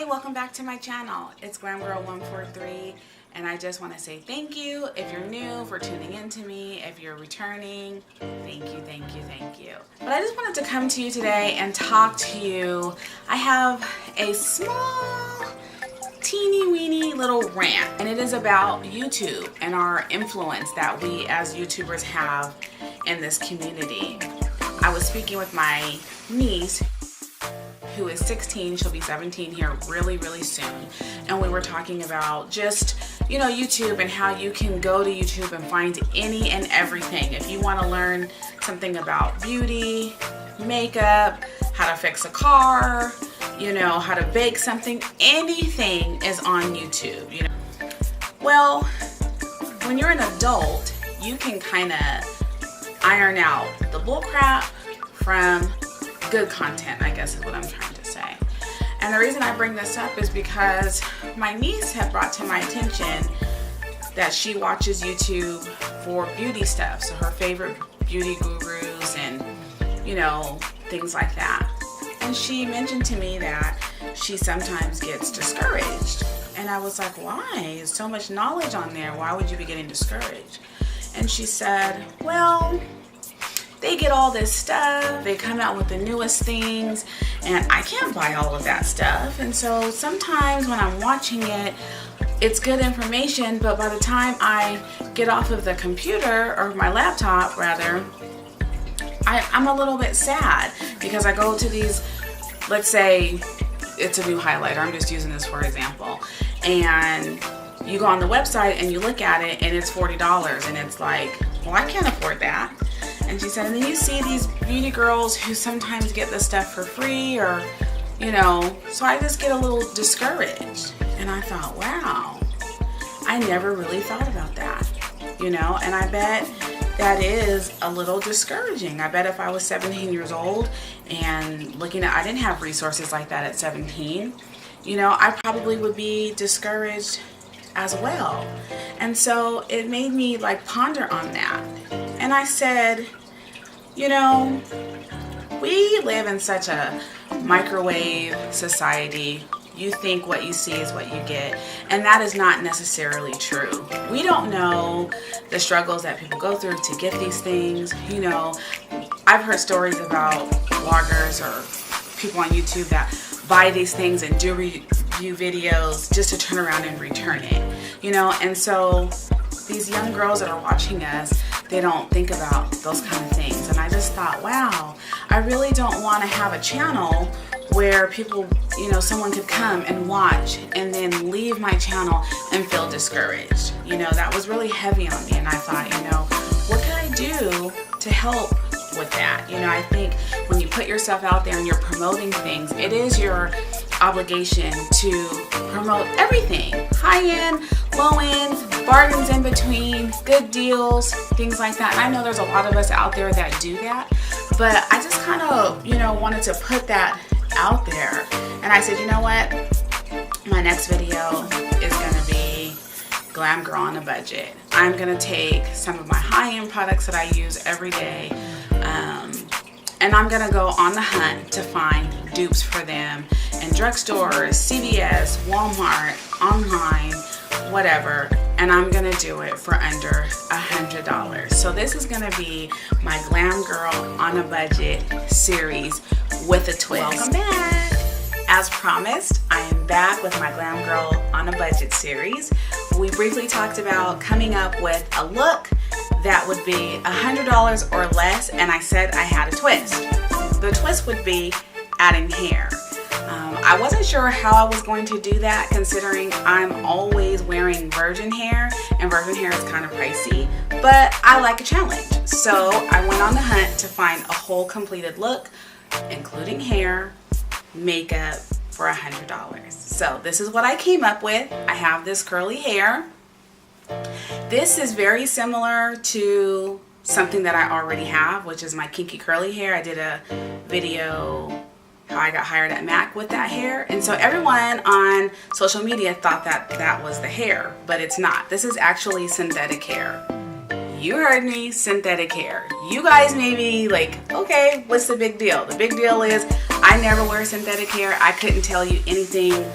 welcome back to my channel. It's GlamGirl143 and I just want to say thank you if you're new for tuning in to me. If you're returning, thank you, thank you, thank you. But I just wanted to come to you today and talk to you. I have a small teeny weeny little rant, and it is about YouTube and our influence that we as YouTubers have in this community. I was speaking with my niece who is 16, she'll be 17 here really soon, and we were talking about just, you know, YouTube and how you can go to YouTube and find any and everything. If you want to learn something about beauty, makeup, how to fix a car, you know, how to bake something, anything is on YouTube, you know. Well, when you're an adult, you can kind of iron out the bull crap from good content, I guess is what I'm trying to say. And the reason I bring this up is because my niece had brought to my attention that she watches YouTube for beauty stuff, so her favorite beauty gurus and, you know, things like that. And she mentioned to me that she sometimes gets discouraged. And I was like, why? There's so much knowledge on there. Why would you be getting discouraged? And she said, well, they get all this stuff, they come out with the newest things, and I can't buy all of that stuff. And so sometimes when I'm watching it, it's good information, but by the time I get off of the computer, or my laptop rather, I'm a little bit sad because I go to these, let's say it's a new highlighter, I'm just using this for example, and you go on the website and you look at it and it's $40, and it's like, well, I can't afford that. And she said, and then you see these beauty girls who sometimes get this stuff for free, or, you know, so I just get a little discouraged. And I thought, wow, I never really thought about that, you know, and I bet that is a little discouraging. I bet if I was 17 years old and looking at, I didn't have resources like that at 17, you know, I probably would be discouraged as well. And so it made me like ponder on that. And I said, you know, we live in such a microwave society. You think what you see is what you get, and that is not necessarily true. We don't know the struggles that people go through to get these things. You know, I've heard stories about bloggers or people on YouTube that buy these things and do review videos just to turn around and return it, you know. And so these young girls that are watching us, they don't think about those kind of things. And I just thought, wow, I really don't want to have a channel where people, you know, someone could come and watch and then leave my channel and feel discouraged. You know, that was really heavy on me, and I thought, you know, what can I do to help with that? You know, I think when you put yourself out there and you're promoting things, it is your obligation to promote everything, high-end, low-end, bargains in between, good deals, things like that. And I know there's a lot of us out there that do that, but I just kind of, you know, wanted to put that out there. And I said, you know what, my next video is going to be Glam Girl on a Budget. I'm going to take some of my high-end products that I use every day, and I'm going to go on the hunt to find dupes for them in drugstores, CVS, Walmart, online, whatever, and I'm going to do it for under $100. So this is going to be my Glam Girl on a Budget series with a twist. Welcome back. As promised, I am back with my Glam Girl on a Budget series. We briefly talked about coming up with a look that would be $100 or less, and I said I had a twist. The twist would be adding hair. I wasn't sure how I was going to do that, considering I'm always wearing virgin hair, and virgin hair is kind of pricey, but I like a challenge. So I went on the hunt to find a whole completed look, including hair, makeup, for $100. So this is what I came up with. I have this curly hair. This is very similar to something that I already have, which is my kinky curly hair. I did a video how I got hired at MAC with that hair, and so everyone on social media thought that that was the hair, but it's not. This is actually synthetic hair. You heard me, synthetic hair. You guys may be like, okay, what's the big deal? The big deal is I never wear synthetic hair. I couldn't tell you anything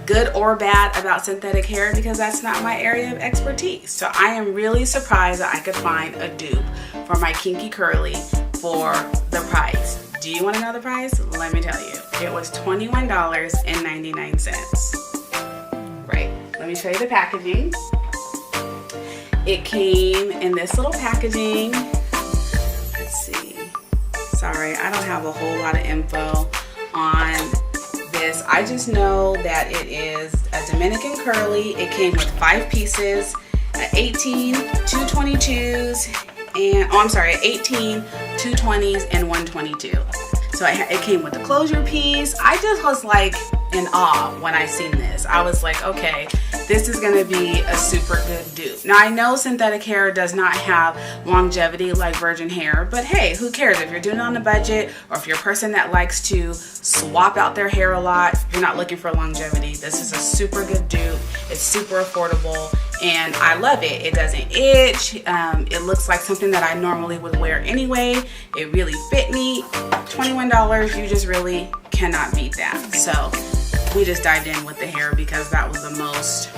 good or bad about synthetic hair because that's not my area of expertise. So I am really surprised that I could find a dupe for my kinky curly for the price. Do you want to know the price? Let me tell you. It was $21.99. Right. Let me show you the packaging. It came in this little packaging. Let's see. Sorry, I don't have a whole lot of info on this. I just know that it is a Dominican curly. It came with 5 pieces, 18, 222s, and 18, 220s, and 122. So it came with the closure piece. I just was like in awe when I seen this. I was like, okay, this is gonna be a super good dupe. Now I know synthetic hair does not have longevity like virgin hair, but hey, who cares? If you're doing it on a budget, or if you're a person that likes to swap out their hair a lot, you're not looking for longevity, this is a super good dupe. It's super affordable and I love it. It doesn't itch. It looks like something that I normally would wear anyway. It really fit me. $21, you just really cannot beat that. So we just dived in with the hair because that was the most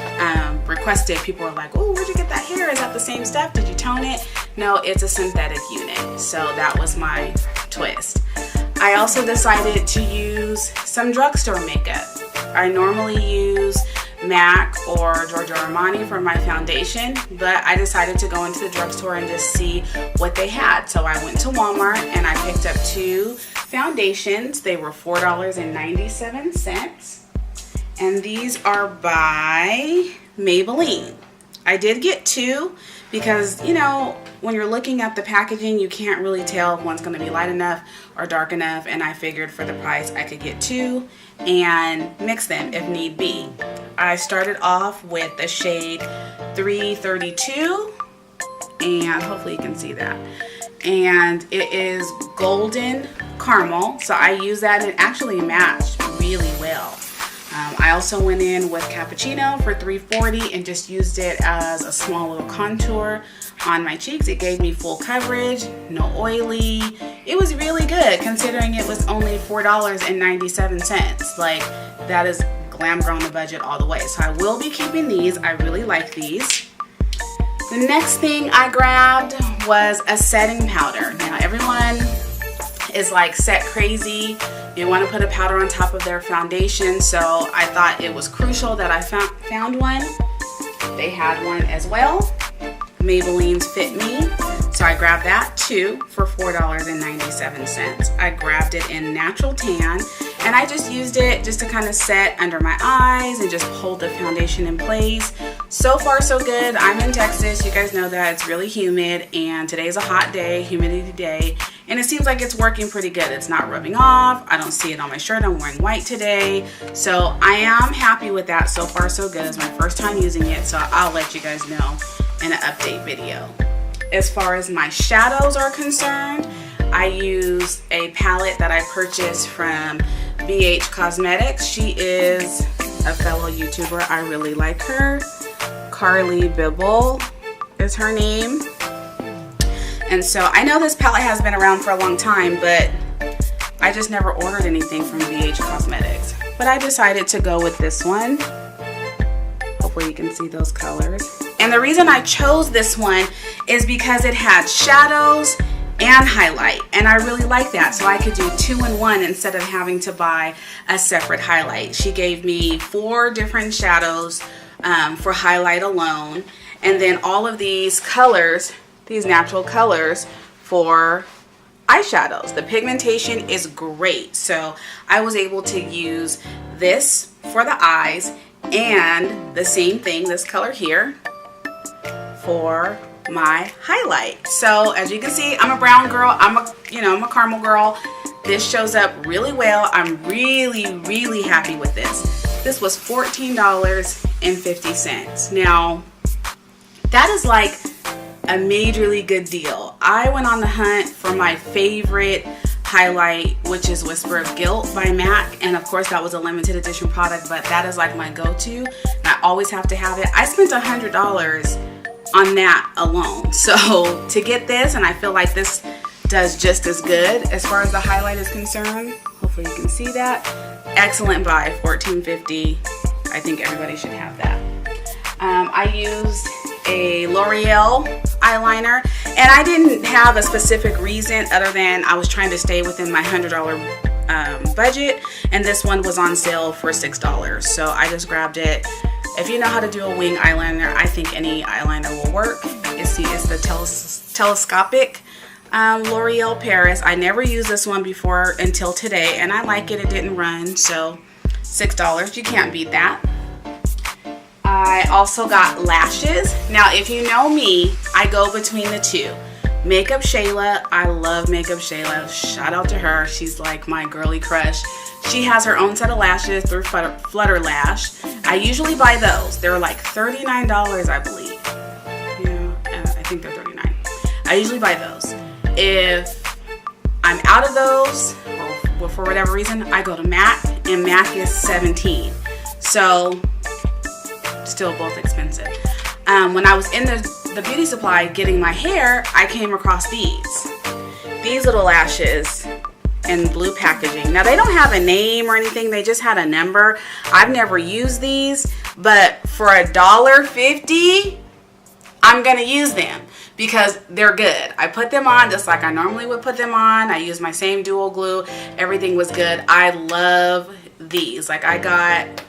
requested. People were like, oh, where'd you get that hair? Is that the same stuff? Did you tone it? No, it's a synthetic unit. So that was my twist. I also decided to use some drugstore makeup. I normally use MAC or Giorgio Armani for my foundation, but I decided to go into the drugstore and just see what they had. So I went to Walmart and I picked up 2 foundations. They were $4.97. And these are by Maybelline. I did get 2 because, you know, when you're looking at the packaging, you can't really tell if one's going to be light enough or dark enough. And I figured for the price, I could get 2 and mix them if need be. I started off with the shade 332, and hopefully you can see that. And it is golden caramel, so I use that and it actually matched really well. I also went in with cappuccino for 340 and just used it as a small little contour on my cheeks. It gave me full coverage, no oily. It was really good considering it was only $4.97. Like, that is glam girl on the budget all the way. So I will be keeping these. I really like these. The next thing I grabbed was a setting powder. Now everyone is like set crazy. You want to put a powder on top of their foundation, so I thought it was crucial that I found one. They had one as well. Maybelline's Fit Me. So I grabbed that too for $4.97. I grabbed it in Natural Tan, and I just used it just to kind of set under my eyes and just hold the foundation in place. So far so good. I'm in Texas. You guys know that it's really humid, and today's a hot day, humidity day, and it seems like it's working pretty good. It's not rubbing off. I don't see it on my shirt. I'm wearing white today. So I am happy with that. So far so good. It's my first time using it, so I'll let you guys know in an update video. As far as my shadows are concerned, I use a palette that I purchased from BH Cosmetics. She is a fellow YouTuber. I really like her. Carly Bibble is her name. And so I know this palette has been around for a long time, but I just never ordered anything from BH Cosmetics. But I decided to go with this one. Hopefully you can see those colors. And the reason I chose this one is because it had shadows and highlight, and I really like that, so I could do 2 in 1 instead of having to buy a separate highlight. She gave me 4 different shadows for highlight alone, and then all of these colors, these natural colors for eyeshadows. The pigmentation is great, so I was able to use this for the eyes and the same thing, this color here, for my highlight. So as you can see, I'm a brown girl. I'm a caramel girl. This shows up really well. I'm really happy with this. This was $14.50. Now that is like a majorly good deal. I went on the hunt for my favorite highlight, which is Whisper of Guilt by MAC, and of course that was a limited edition product, but that is like my go-to, and I always have to have it. I spent $100 on that alone. So to get this, and I feel like this does just as good as far as the highlight is concerned. Hopefully you can see that. Excellent buy, $14.50. I think everybody should have that. I used a L'Oreal eyeliner, and I didn't have a specific reason other than I was trying to stay within my $100 budget, and this one was on sale for $6, so I just grabbed it. If you know how to do a wing eyeliner, I think any eyeliner will work. It's the telescopic L'Oreal Paris. I never used this one before until today, and I like it. It didn't run, so $6. You can't beat that. I also got lashes. Now, if you know me, I go between the two. Makeup Shayla. I love Makeup Shayla. Shout out to her. She's like my girly crush. She has her own set of lashes through Flutter Lash. I usually buy those. They're like $39, I believe. Yeah, I think they're $39. I usually buy those. If I'm out of those, or for whatever reason, I go to MAC, and MAC is $17. So, still both expensive. When I was in the beauty supply getting my hair, I came across these little lashes in blue packaging. Now, they don't have a name or anything, they just had a number. I've never used these, but for $1.50, I'm gonna use them because they're good. I put them on just like I normally would put them on. I used my same dual glue. Everything was good. I love these. Like, I got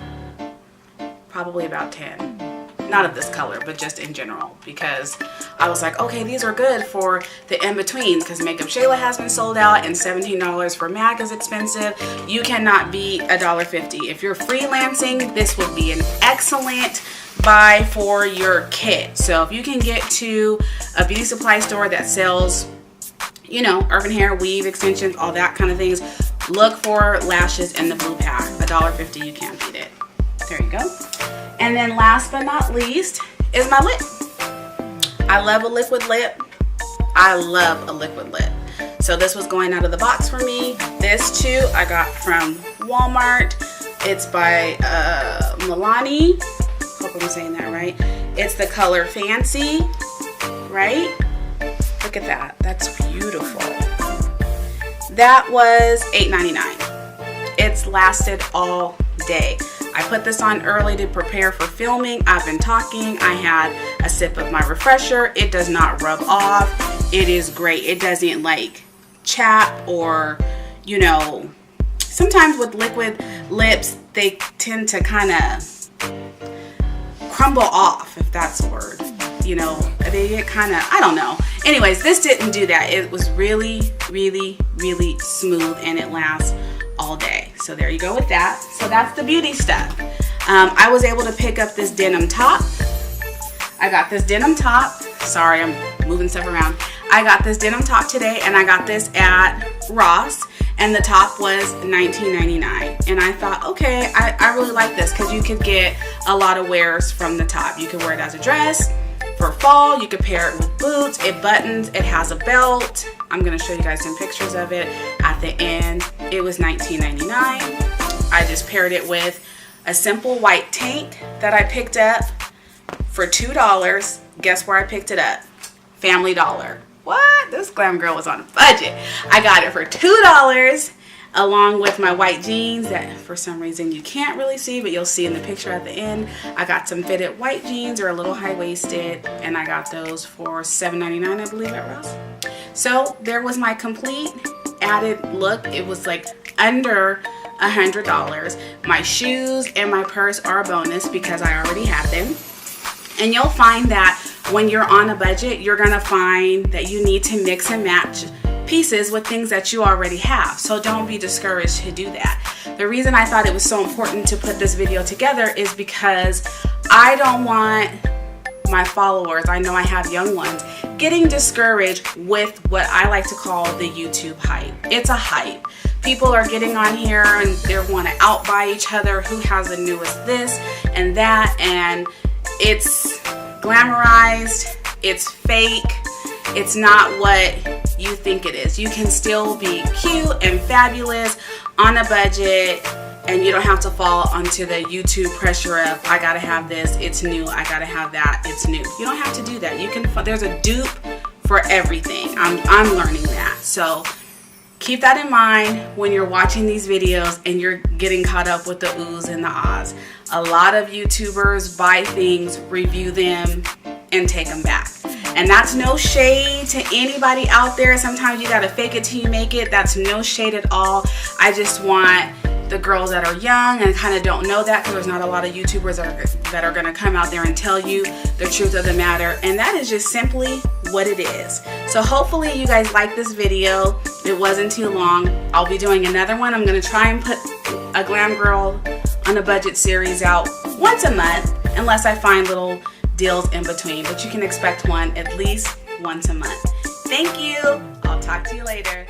probably about 10. Not of this color, but just in general, because I was like, okay, these are good for the in-betweens, because Makeup Shayla has been sold out, and $17 for MAC is expensive. You cannot beat $1.50. If you're freelancing, this would be an excellent buy for your kit. So if you can get to a beauty supply store that sells, you know, urban hair, weave, extensions, all that kind of things, look for lashes in the blue pack. $1.50, you can't beat it. There you go. And then last but not least is my lip. I love a liquid lip. I love a liquid lip. So this was going out of the box for me. This too I got from Walmart. It's by Milani. Hope I'm saying that right. It's the color Fancy, right? Look at that. That's beautiful. That was $8.99. It's lasted all day. I put this on early to prepare for filming. I've been talking. I had a sip of my refresher. It does not rub off. It is great. It doesn't like chap or, you know, sometimes with liquid lips, they tend to kind of crumble off, if that's a word. You know, they get kind of, I don't know. Anyways, this didn't do that. It was really, really, really smooth, and it lasts all day. So there you go with that. So that's the beauty stuff. I was able to pick up this denim top. I got this denim top. Sorry, I'm moving stuff around. I got this denim top today, and I got this at Ross, and the top was $19.99. And I thought, okay, I really like this because you could get a lot of wears from the top. You could wear it as a dress for fall. You could pair it with boots. It buttons. It has a belt. I'm going to show you guys some pictures of it at the end. It was $19.99. I just paired it with a simple white tank that I picked up for $2. Guess where I picked it up? Family Dollar. What? This glam girl was on a budget. I got it for $2 along with my white jeans that for some reason you can't really see, but you'll see in the picture at the end. I got some fitted white jeans, or a little high-waisted, and I got those for $7.99, I believe, at Ross. So there was my complete added look. It was like under $100. My shoes and my purse are a bonus because I already have them. And you'll find that when you're on a budget, you're gonna find that you need to mix and match pieces with things that you already have. So don't be discouraged to do that. The reason I thought it was so important to put this video together is because I don't want my followers, I know I have young ones, getting discouraged with what I like to call the YouTube hype. It's a hype. People are getting on here and they want to outbuy each other. Who has the newest this and that, and it's glamorized, it's fake, it's not what you think it is. You can still be cute and fabulous on a budget, and you don't have to fall onto the YouTube pressure of I gotta have this, it's new, I gotta have that, it's new. You don't have to do that. You can, there's a dupe for everything. I'm learning that. So keep that in mind when you're watching these videos and you're getting caught up with the oohs and the ahs. A lot of YouTubers buy things, review them, and take them back. And that's no shade to anybody out there. Sometimes you gotta fake it till you make it. That's no shade at all. I just want the girls that are young and kind of don't know that, because there's not a lot of YouTubers that are going to come out there and tell you the truth of the matter, and that is just simply what it is. So hopefully you guys like this video. It wasn't too long. I'll be doing another one. I'm going to try and put a Glam Girl on a Budget series out once a month, unless I find little deals in between, but you can expect one at least once a month. Thank you. I'll talk to you later.